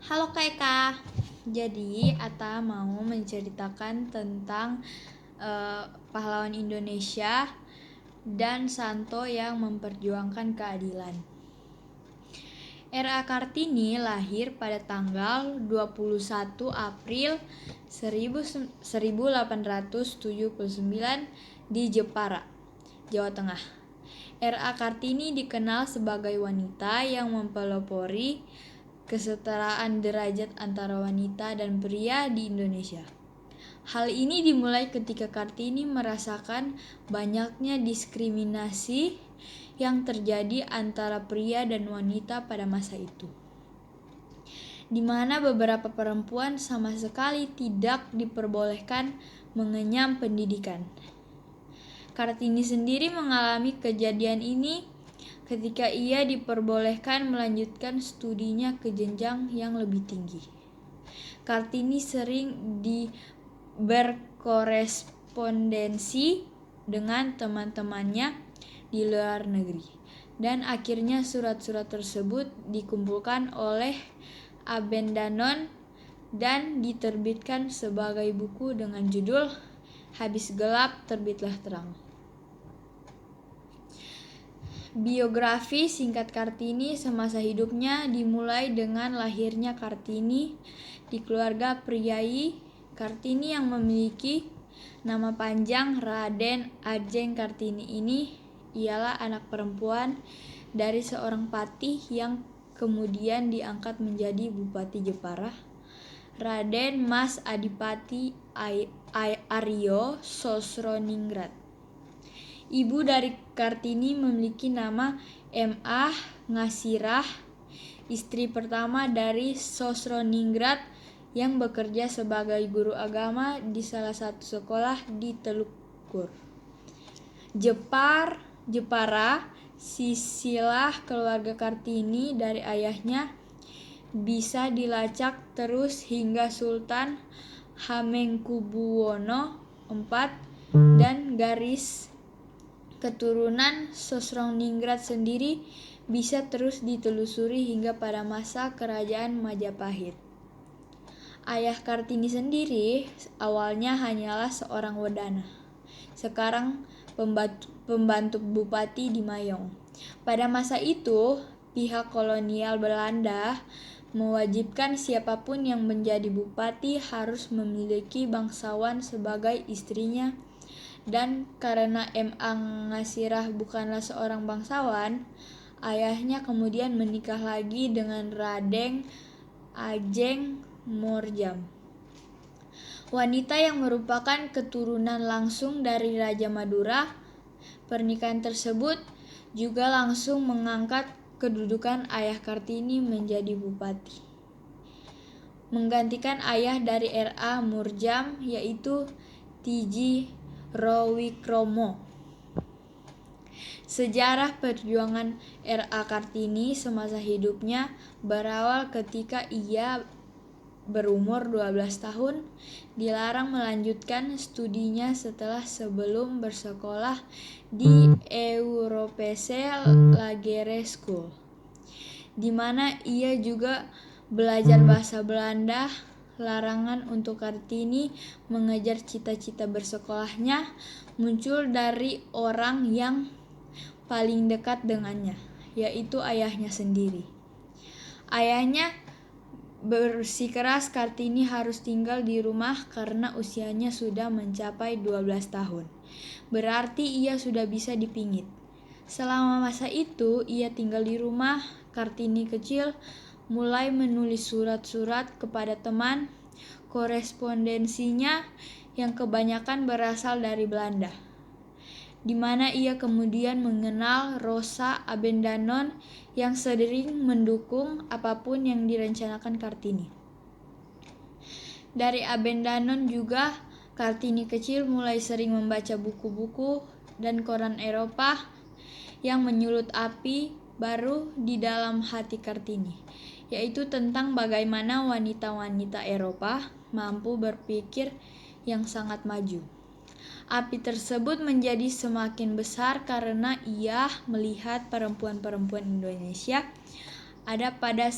Halo Kak Eka. Jadi Ata mau menceritakan tentang pahlawan Indonesia dan Santo yang memperjuangkan keadilan. R.A. Kartini lahir pada tanggal 21 April 1879 di Jepara, Jawa Tengah. R.A. Kartini dikenal sebagai wanita yang mempelopori kesetaraan derajat antara wanita dan pria di Indonesia. Hal ini dimulai ketika Kartini merasakan banyaknya diskriminasi yang terjadi antara pria dan wanita pada masa itu, di mana beberapa perempuan sama sekali tidak diperbolehkan mengenyam pendidikan. Kartini sendiri mengalami kejadian ini ketika ia diperbolehkan melanjutkan studinya ke jenjang yang lebih tinggi. Kartini sering berkorespondensi dengan teman-temannya di luar negeri, dan akhirnya surat-surat tersebut dikumpulkan oleh Abendanon dan diterbitkan sebagai buku dengan judul Habis Gelap Terbitlah Terang. Biografi singkat Kartini semasa hidupnya dimulai dengan lahirnya Kartini di keluarga priai Kartini yang memiliki nama panjang Raden Ajeng Kartini. Ini ialah anak perempuan dari seorang patih yang kemudian diangkat menjadi Bupati Jepara, Raden Mas Adipati Aryo Sosroningrat. Ibu dari Kartini memiliki nama M.A. Ngasirah, istri pertama dari Sosroningrat yang bekerja sebagai guru agama di salah satu sekolah di Teluk Kur, Jepara. Silsilah keluarga Kartini dari ayahnya bisa dilacak terus hingga Sultan Hamengkubuwono IV dan garis keturunan Sosroningrat sendiri bisa terus ditelusuri hingga pada masa kerajaan Majapahit. Ayah Kartini sendiri awalnya hanyalah seorang wedana, sekarang pembantu bupati di Mayong. Pada masa itu, pihak kolonial Belanda mewajibkan siapapun yang menjadi bupati harus memiliki bangsawan sebagai istrinya. Dan karena M.A. Ngasirah bukanlah seorang bangsawan, ayahnya kemudian menikah lagi dengan Raden Ajeng Morjam, wanita yang merupakan keturunan langsung dari Raja Madura. Pernikahan tersebut juga langsung mengangkat kedudukan ayah Kartini menjadi bupati, menggantikan ayah dari R.A. Morjam yaitu Tiji Rowikromo. Sejarah perjuangan R.A. Kartini semasa hidupnya berawal ketika ia berumur 12 tahun dilarang melanjutkan studinya sebelum bersekolah di Europese Lagere School, di mana ia juga belajar bahasa Belanda. Larangan untuk Kartini mengejar cita-cita bersekolahnya muncul dari orang yang paling dekat dengannya, yaitu ayahnya sendiri. Ayahnya bersikeras Kartini harus tinggal di rumah karena usianya sudah mencapai 12 tahun. Berarti ia sudah bisa dipingit. Selama masa itu ia tinggal di rumah. Kartini kecil mulai menulis surat-surat kepada teman korespondensinya yang kebanyakan berasal dari Belanda, di mana ia kemudian mengenal Rosa Abendanon yang sering mendukung apapun yang direncanakan Kartini. Dari Abendanon juga Kartini kecil mulai sering membaca buku-buku dan koran Eropa yang menyulut api baru di dalam hati Kartini, yaitu tentang bagaimana wanita-wanita Eropa mampu berpikir yang sangat maju. Api tersebut menjadi semakin besar karena ia melihat perempuan-perempuan Indonesia ada pada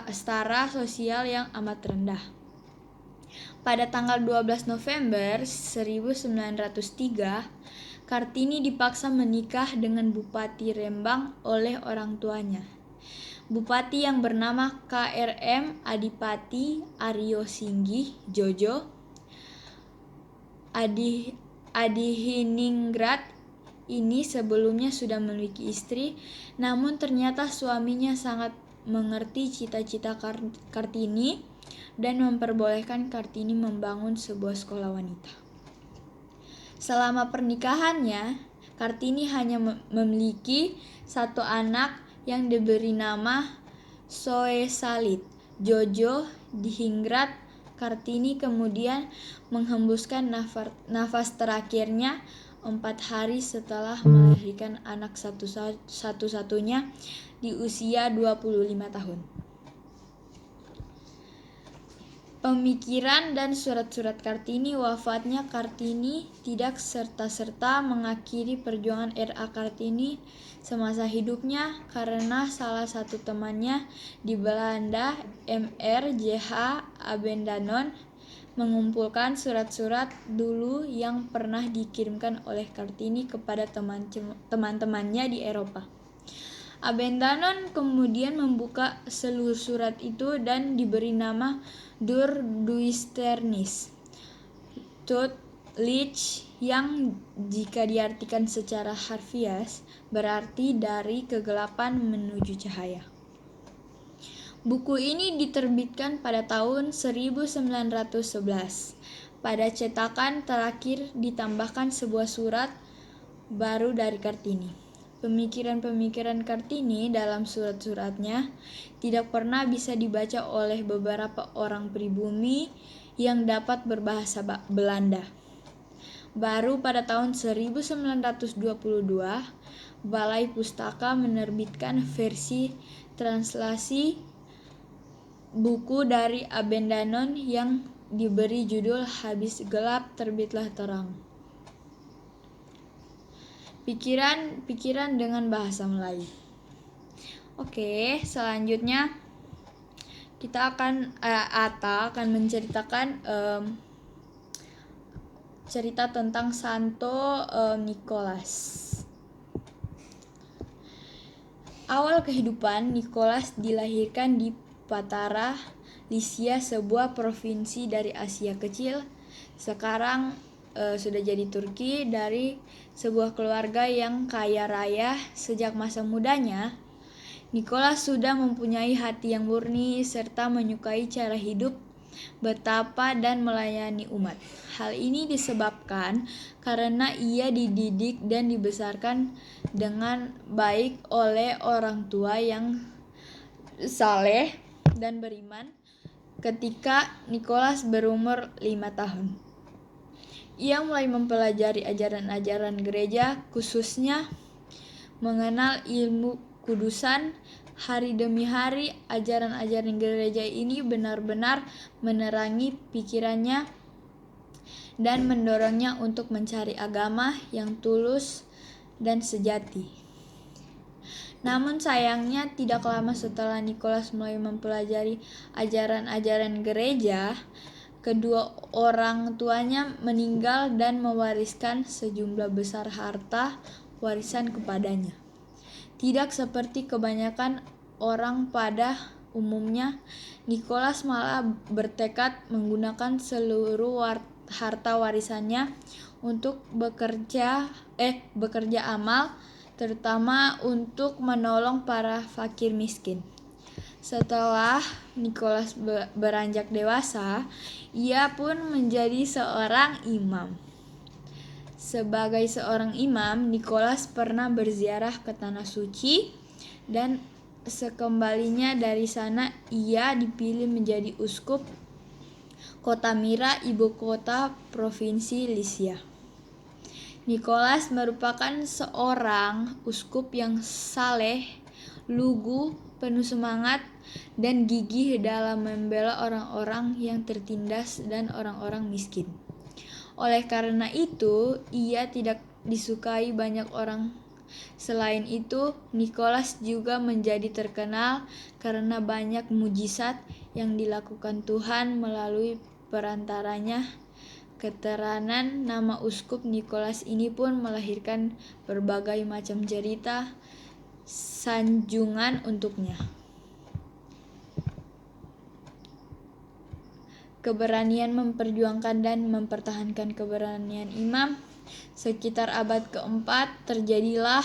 setara sosial yang amat rendah. Pada tanggal 12 November 1903, Kartini dipaksa menikah dengan Bupati Rembang oleh orang tuanya. Bupati yang bernama KRM Adipati Aryo Singgih Jojo Adihiningrat ini sebelumnya sudah memiliki istri, namun ternyata suaminya sangat mengerti cita-cita Kartini dan memperbolehkan Kartini membangun sebuah sekolah wanita. Selama pernikahannya, Kartini hanya memiliki satu anak yang diberi nama Soe Salit. Jojo Dihingrat Kartini kemudian menghembuskan nafas terakhirnya 4 hari setelah melahirkan anak satu-satunya di usia 25 tahun. Pemikiran dan surat-surat Kartini. Wafatnya Kartini tidak serta-serta mengakhiri perjuangan R.A. Kartini semasa hidupnya karena salah satu temannya di Belanda, Mr. J.H. Abendanon, mengumpulkan surat-surat dulu yang pernah dikirimkan oleh Kartini kepada teman-temannya di Eropa. Abendanon kemudian membuka seluruh surat itu dan diberi nama Dur Duisternis Tut Lich, yang jika diartikan secara harfiah berarti dari kegelapan menuju cahaya. Buku ini diterbitkan pada tahun 1911. Pada cetakan terakhir ditambahkan sebuah surat baru dari Kartini. Pemikiran-pemikiran Kartini dalam surat-suratnya tidak pernah bisa dibaca oleh beberapa orang pribumi yang dapat berbahasa Belanda. Baru pada tahun 1922, Balai Pustaka menerbitkan versi translasi buku dari Abendanon yang diberi judul Habis Gelap Terbitlah Terang. Pikiran dengan bahasa Melayu. Oke, selanjutnya kita akan menceritakan cerita tentang Santo Nicholas. Awal kehidupan Nicholas dilahirkan di Patara, Lycia, sebuah provinsi dari Asia Kecil. Sekarang sudah jadi Turki, dari sebuah keluarga yang kaya raya. Sejak masa mudanya, Nicholas sudah mempunyai hati yang murni serta menyukai cara hidup betapa dan melayani umat. Hal ini disebabkan karena ia dididik dan dibesarkan dengan baik oleh orang tua yang saleh dan beriman. Ketika Nicholas berumur 5 tahun, ia mulai mempelajari ajaran-ajaran gereja, khususnya mengenal ilmu kudusan. Hari demi hari, ajaran-ajaran gereja ini benar-benar menerangi pikirannya dan mendorongnya untuk mencari agama yang tulus dan sejati. Namun sayangnya, tidak lama setelah Nicholas mulai mempelajari ajaran-ajaran gereja, kedua orang tuanya meninggal dan mewariskan sejumlah besar harta warisan kepadanya. Tidak seperti kebanyakan orang pada umumnya, Nicholas malah bertekad menggunakan seluruh harta warisannya untuk bekerja amal, terutama untuk menolong para fakir miskin. Setelah Nicholas beranjak dewasa, ia pun menjadi seorang imam. Sebagai seorang imam, Nicholas pernah berziarah ke Tanah Suci, dan sekembalinya dari sana ia dipilih menjadi uskup Kota Mira, ibu kota provinsi Lycia. Nicholas merupakan seorang uskup yang saleh, lugu, penuh semangat, dan gigih dalam membela orang-orang yang tertindas dan orang-orang miskin. Oleh karena itu, ia tidak disukai banyak orang Selain itu, Nikolas juga menjadi terkenal karena banyak mujizat yang dilakukan Tuhan melalui perantaranya. Keterangan nama uskup Nikolas ini pun melahirkan berbagai macam cerita sanjungan untuknya. Keberanian memperjuangkan dan mempertahankan keberanian imam. Sekitar abad keempat terjadilah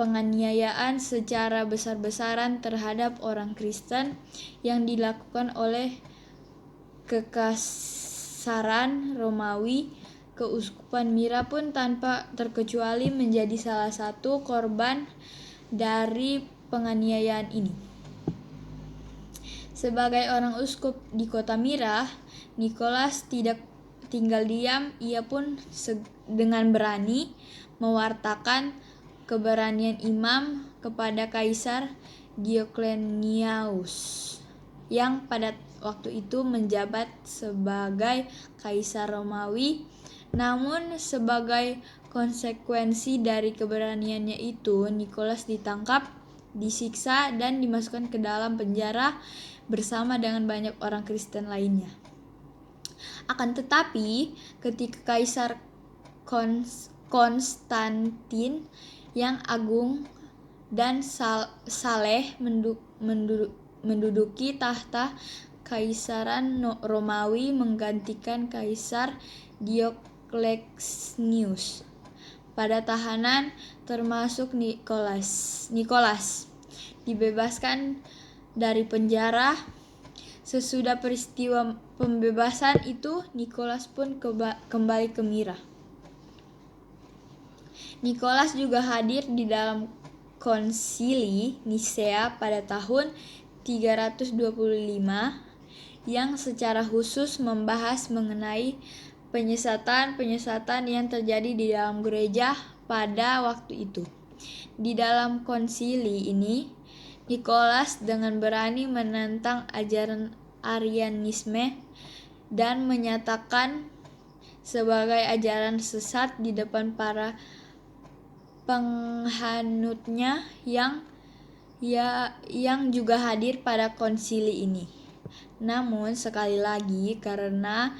penganiayaan secara besar-besaran terhadap orang Kristen yang dilakukan oleh kekasaran Romawi. Keuskupan Myra pun tanpa terkecuali menjadi salah satu korban dari penganiayaan ini. Sebagai orang uskup di kota Myra, Nikolas tidak tinggal diam. Ia pun dengan berani mewartakan keberanian imam kepada Kaisar Diocletianus yang pada waktu itu menjabat sebagai Kaisar Romawi. Namun sebagai konsekuensi dari keberaniannya itu, Nikolas ditangkap, disiksa, dan dimasukkan ke dalam penjara bersama dengan banyak orang Kristen lainnya. Akan tetapi, ketika Kaisar Konstantin yang agung dan saleh menduduki tahta Kaisaran Romawi menggantikan Kaisar Diocletianus. Pada tahanan termasuk Nikolas dibebaskan dari penjara. Sesudah peristiwa pembebasan itu, Nikolas pun kembali ke Myra. Nikolas juga hadir di dalam konsili Nisea pada tahun 325 yang secara khusus membahas mengenai penyesatan yang terjadi di dalam gereja pada waktu itu. Di dalam konsili ini, Nikolas dengan berani menentang ajaran Arianisme dan menyatakan sebagai ajaran sesat di depan para penghanutnya yang juga hadir pada konsili ini. Namun sekali lagi, karena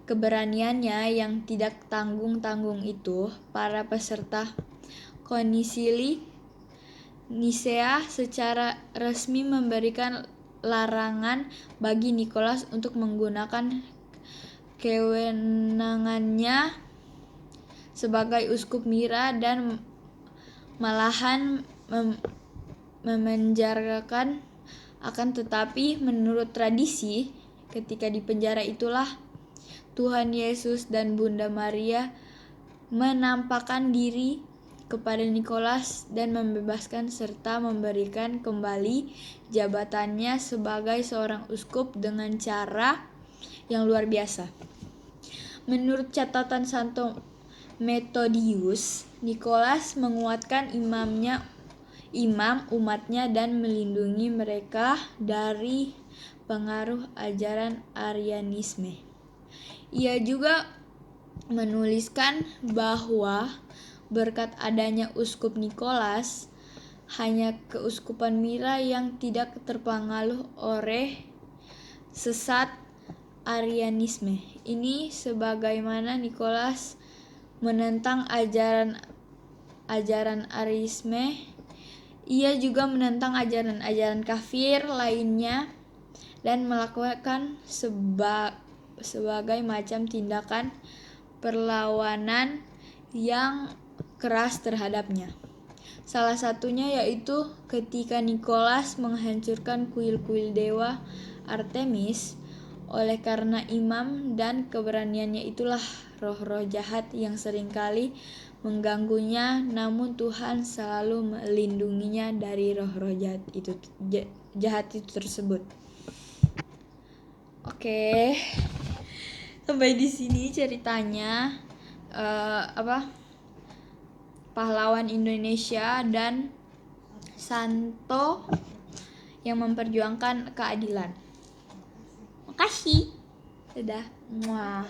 keberaniannya yang tidak tanggung-tanggung itu, para peserta konsili Nisea secara resmi memberikan larangan bagi Nikolas untuk menggunakan kewenangannya sebagai uskup Myra dan malahan memenjarakan. Akan tetapi menurut tradisi, ketika di penjara itulah Tuhan Yesus dan Bunda Maria menampakkan diri kepada Nikolas dan membebaskan serta memberikan kembali jabatannya sebagai seorang uskup dengan cara yang luar biasa. Menurut catatan Santo Methodius, Nikolas menguatkan imam umatnya dan melindungi mereka dari pengaruh ajaran Arianisme. Ia juga menuliskan bahwa berkat adanya uskup Nikolas, hanya keuskupan Myra yang tidak terpengaruh oleh sesat Arianisme. Ini sebagaimana Nikolas menentang ajaran Arianisme, ia juga menentang ajaran-ajaran kafir lainnya dan melakukan sebagai macam tindakan perlawanan yang keras terhadapnya. Salah satunya yaitu ketika Nikolas menghancurkan kuil-kuil dewa Artemis. Oleh karena imam dan keberaniannya itulah roh-roh jahat yang seringkali mengganggunya, namun Tuhan selalu melindunginya dari roh-roh jahat itu tersebut. Oke. Sampai di sini ceritanya pahlawan Indonesia dan Santo yang memperjuangkan keadilan. Makasih. Dadah. Muah.